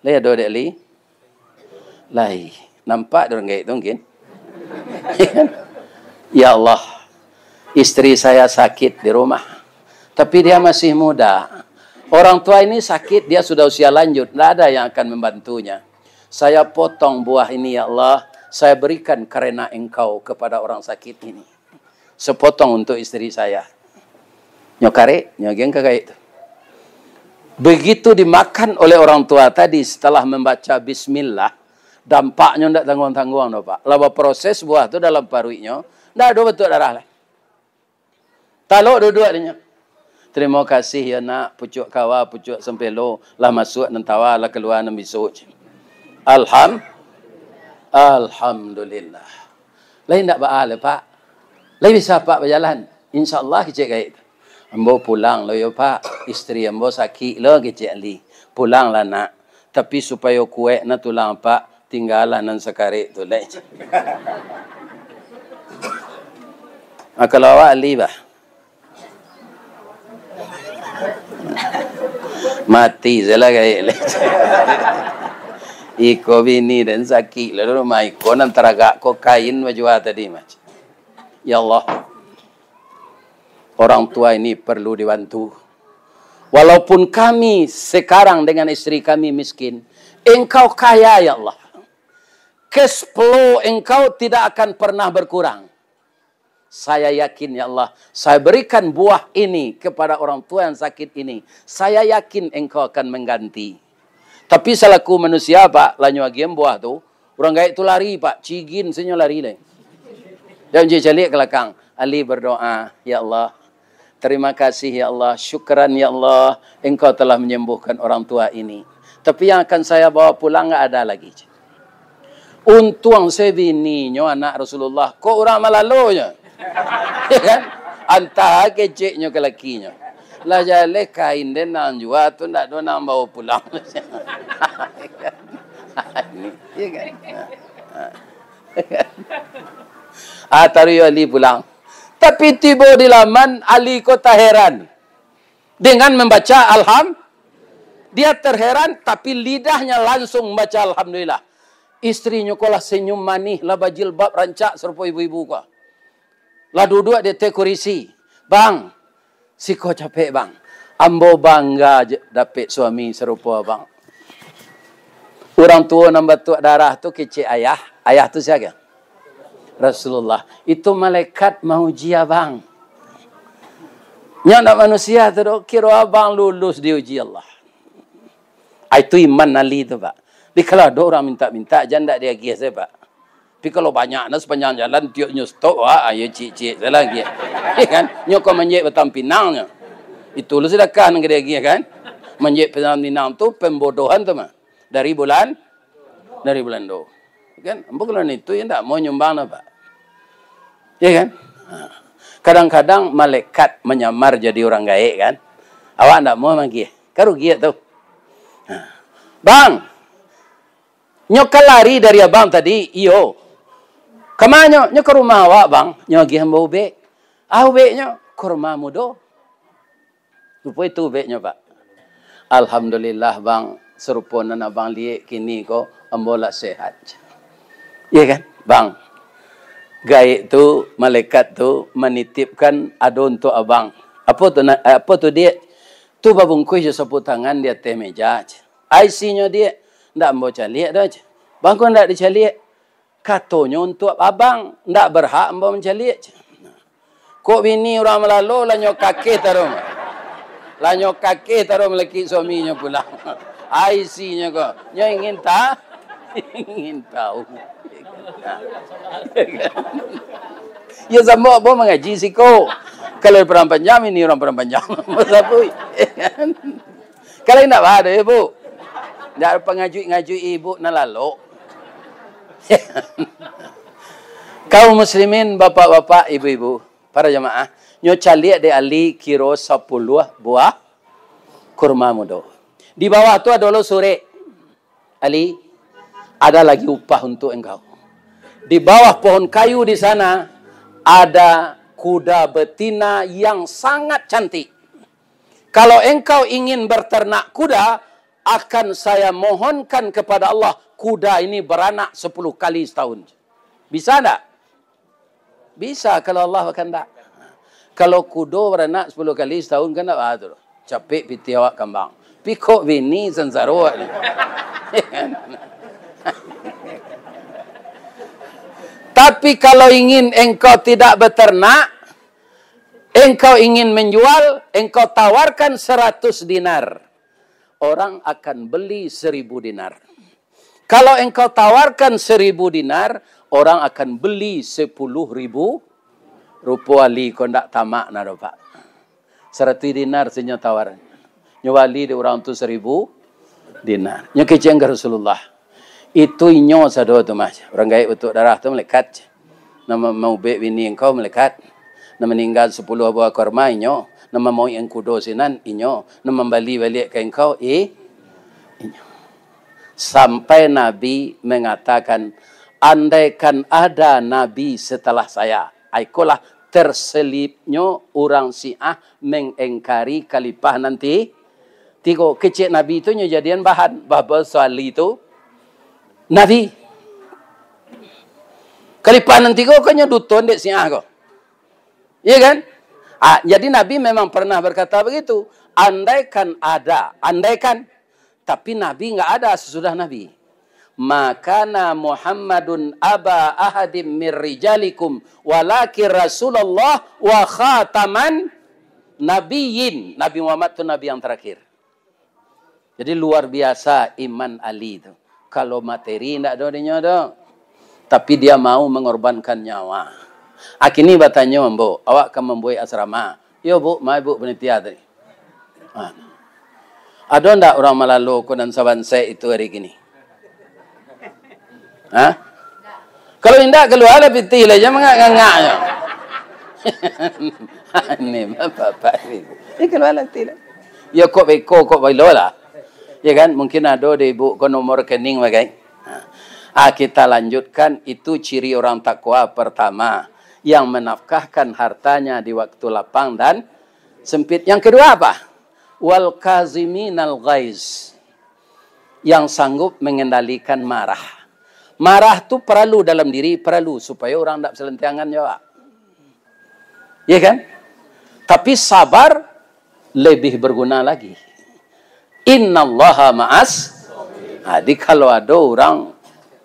Lai ada dek li? Lai, nampak dorang gaya itu mungkin? Ya Allah, istri saya sakit di rumah. Tapi dia masih muda. Orang tua ini sakit, dia sudah usia lanjut. Tidak ada yang akan membantunya. Saya potong buah ini ya Allah. Saya berikan karena engkau kepada orang sakit ini. Sepotong untuk istri saya. Nyokare, nyogeng kagak itu. Begitu dimakan oleh orang tua tadi setelah membaca bismillah, dampaknya tidak tanggung-tanggung no, Pak. Lama proses buah itu dalam paruinya, tidak ada betul darah lah. Taluk dua-duanya. Terima kasih ya nak, pucuk kawa, pucuk sempelo, lah masuk nantawa, lah keluar nan besok. Alhamdulillah. Lain tak baal Pak. Lain bisa Pak berjalan. InsyaAllah kecik kait. Ambo pulang lo yo Pak. Istri ambo sakit lo kecik ali. Pulang lah nak. Tapi supaya kuek na tulang Pak. Tinggalan nan sekarik tu lain. Kalau awak ali bah. Mati salah kait. Iko bini dan sakit lalu rumah iko nan teragak ko kain baju tadi macam. Ya Allah. Orang tua ini perlu dibantu. Walaupun kami sekarang dengan istri kami miskin, engkau kaya ya Allah. Cash flow engkau tidak akan pernah berkurang. Saya yakin ya Allah, saya berikan buah ini kepada orang tua yang sakit ini. Saya yakin engkau akan mengganti. Tapi selaku manusia Pak, lanyu agiem buah tu, orang gaib tu lari Pak, cigin senyo lari leh. Dan calik ke belakang, Ali berdoa, ya Allah, terima kasih ya Allah, syukran ya Allah, engkau telah menyembuhkan orang tua ini. Tapi yang akan saya bawa pulang enggak ada lagi. Untung saya bininya anak Rasulullah, kok orang malalonya? Ya kan? Antah keceknya ke lakinya. Lah jale kain den nang jua tu ndak do nang bawa pulang. Ini, ya kan? Taruh Ali pulang. Tapi tiba di laman Ali kota heran dengan membaca dia terheran tapi lidahnya langsung membaca alhamdulillah. Istrinya kolah senyum manis, lah bajilbab rancak serupa ibu-ibu kau. Lah duduk di kursi. Bang, si kau capek bang. Ambo bangga dapat suami serupa bang. Orang tua nombor tua darah tu kecik ayah. Ayah tu siapa? Rasulullah. Itu malaikat mau ujian bang. Nyak manusia tu kira abang lulus di uji Allah. Itu iman Ali tu pak. Di kalau ada orang minta-minta jangan dia gias saya pak. Tapi kalau banyak nas sepanjang jalan tiuk nyustop ayo cik-cik saya lagi. Kan? Nyok kau menjek betam pinangnya. Itu lu sedekah nang dia kan? Menjek betam pinang tu pembodohan tu mah. Dari bulan do. Kan? Bukan itu yang tak mau nyumbang apa. Ya kan? Kadang-kadang malaikat menyamar jadi orang gaib kan? Awak tak mau lagi. Karu giat tu. Bang, nyok lari dari abang tadi, iyo. Kemana nyok ke rumah awak bang? Nyok pergi hamba ubek. Ubeknya ke rumah mudo. Lupa itu ubeknya pak. Alhamdulillah bang, serupa nana bang liek kini ko ambola sehat. Iya kan, bang? Gaib tu, malaikat tu menitipkan ado untuk abang. Apa tu dia? Tu babungkus je sapu tangan dia teh meja. IC-nya dia ndak mau caliak dah. Bang kau ndak dicaliak. Katanya untuk abang ndak berhak mau mencaliak. Kok bini orang melalu lah nyok kaki taruh. Lah nyok kaki taruh melaki suaminya pula. IC-nya kok. Nya ingin tahu. Ya sama apa mengaji sih kau. Kalau perang panjang ini orang perang panjang. Masa pun. Kalau nak ada ibu. Nak pengaju ibu nak lalu. Kaum muslimin, bapak-bapak, ibu-ibu, para jemaah, nyoca lihat di Ali kiro 10 buah kurma muda. Di bawah tu ada sore. Ali, ada lagi upah untuk engkau. Di bawah pohon kayu di sana ada kuda betina yang sangat cantik. Kalau engkau ingin berternak kuda, akan saya mohonkan kepada Allah kuda ini beranak 10 kali setahun. Bisa tak? Bisa kalau Allah akan tak. Kalau kuda beranak 10 kali setahun kan tak bahagia. Capek piti awak kambang. Pikok bini sensaro. Tapi kalau ingin engkau tidak beternak, engkau ingin menjual, engkau tawarkan 100 dinar. Orang akan beli 1000 dinar. Kalau engkau tawarkan 1000 dinar, orang akan beli 10.000 rupiah. Kau tak tamak nak dapat. 100 dinar senyum tawaran. Nyawali di orang tu 1000 dinar. Nyokiceng ke Rasulullah. Itu inyo sado tu mas. Orang gaib betul darah tu melekat. Nama mau bek bini engkau melekat. Nama meninggal 10 buah kurma inyo. Nama mau yang kudo sinan inyo. Nama balik ke engkau inyo. Sampai Nabi mengatakan, andaikan ada Nabi setelah saya, aikolah terselipnya orang Syiah mengengkari khalifah nanti. Tiga kecil Nabi itu nyejadian bahan. Bahawa soal itu Nabi. Khalifah nanti kau kanya duton dek Syiah kau. Iya kan? Jadi Nabi memang pernah berkata begitu. Andaikan ada, andaikan. Tapi Nabi nggak ada sesudah Nabi. Makana Muhammadun aba ahadim mir rijalikum walakin Rasulullah wa khataman nabiyyin. Nabi Muhammad itu Nabi yang terakhir. Jadi luar biasa iman Ali itu. Kalau materi tidak ada. Tapi dia mau mengorbankan nyawa. Akini bertanya Mbok, awak akan membuat asrama. Yo Bu, mai Bu penitia tadi. Ada ndak orang Malalo dan Sabansai itu hari gini? Hah? Kalau tidak keluar lebih tinggi aja mengangaknya. Ini bapak ini keluar nanti lah. Ya kok lah. Ya kan mungkin ada di ibu ke nomor rekening bagai. Kita lanjutkan itu ciri orang takwa pertama yang menafkahkan hartanya di waktu lapang dan sempit. Yang kedua apa? Wal kaziminal ghaiz, yang sanggup mengendalikan marah. Marah tu perlu dalam diri, perlu supaya orang tak selentangan jawab. Ya kan? Tapi sabar lebih berguna lagi. Innallaha ma'as. Jadi kalau ada orang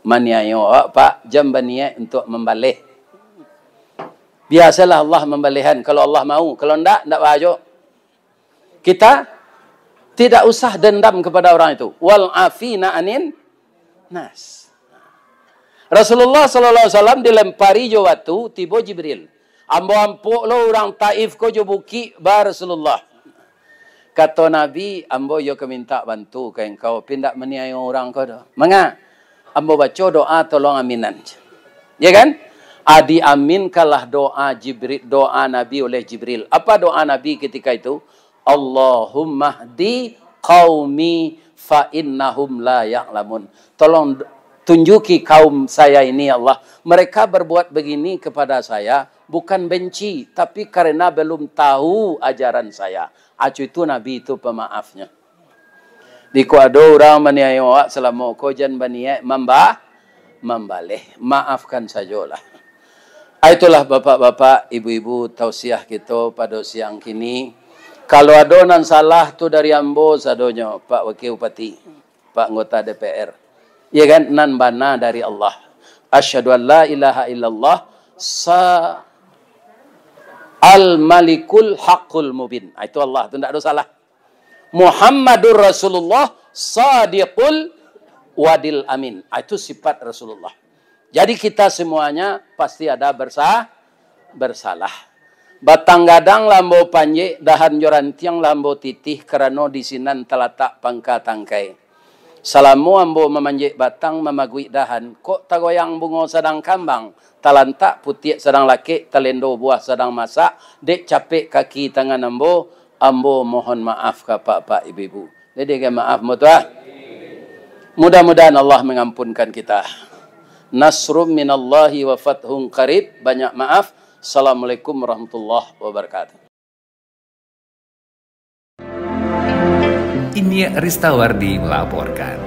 maniayo Pak, jam niat untuk membalih. Biasalah Allah membalihkan kalau Allah mau, kalau enggak bajo. Kita tidak usah dendam kepada orang itu. Wal afina anin nas. Rasulullah sallallahu alaihi wasallam dilempari jo batu, tiba Jibril. Ambo lo orang Taif ko jo buki ba Rasulullah. Kata Nabi, ambo yo keminta bantu ke engkau pindak meniayo orang ko do. Manga ambo baca doa tolong aminan. Ya kan? Adi aminkanlah doa Jibril, doa Nabi oleh Jibril. Apa doa Nabi ketika itu? Allahumma hdi qaumi fa innahum la ya'lamun. Tolong tunjuki kaum saya ini ya Allah. Mereka berbuat begini kepada saya bukan benci, tapi karena belum tahu ajaran saya. Acu itu Nabi itu pemaafnya. Diku ada orang maniayo selama kojan baniya membalih. Maafkan sajalah. Itulah bapak-bapak, ibu-ibu tausiah kita pada siang kini. Kalau ada nan salah tu dari ambo sadonya Pak Wakil Bupati, Pak anggota DPR. Ya kan nan bana dari Allah. Asyhadu an la ilaha illallah al-malikul haqqul mubin. Itu Allah, itu tidak ada salah. Muhammadur Rasulullah sadiqul wadil amin. Itu sifat Rasulullah. Jadi kita semuanya pasti ada bersalah. Batang gadang lambo panje, dahan jorantiang lambo titih, kerana di sinan telatak pangka tangkai. Salamu ambo memanjik batang memagui dahan, kok tagoyang bungo sedang kambang, talantak putih sedang laki, talendo buah sedang masak, dek capek kaki tangan ambo mohon maaf ke pak ibu-ibu. Jadi maaf mudah. Mudah-mudahan Allah mengampunkan kita. Nasrum minallahi wa fathun qarib. Banyak maaf. Assalamualaikum warahmatullahi wabarakatuh. Ini Ristawardi melaporkan.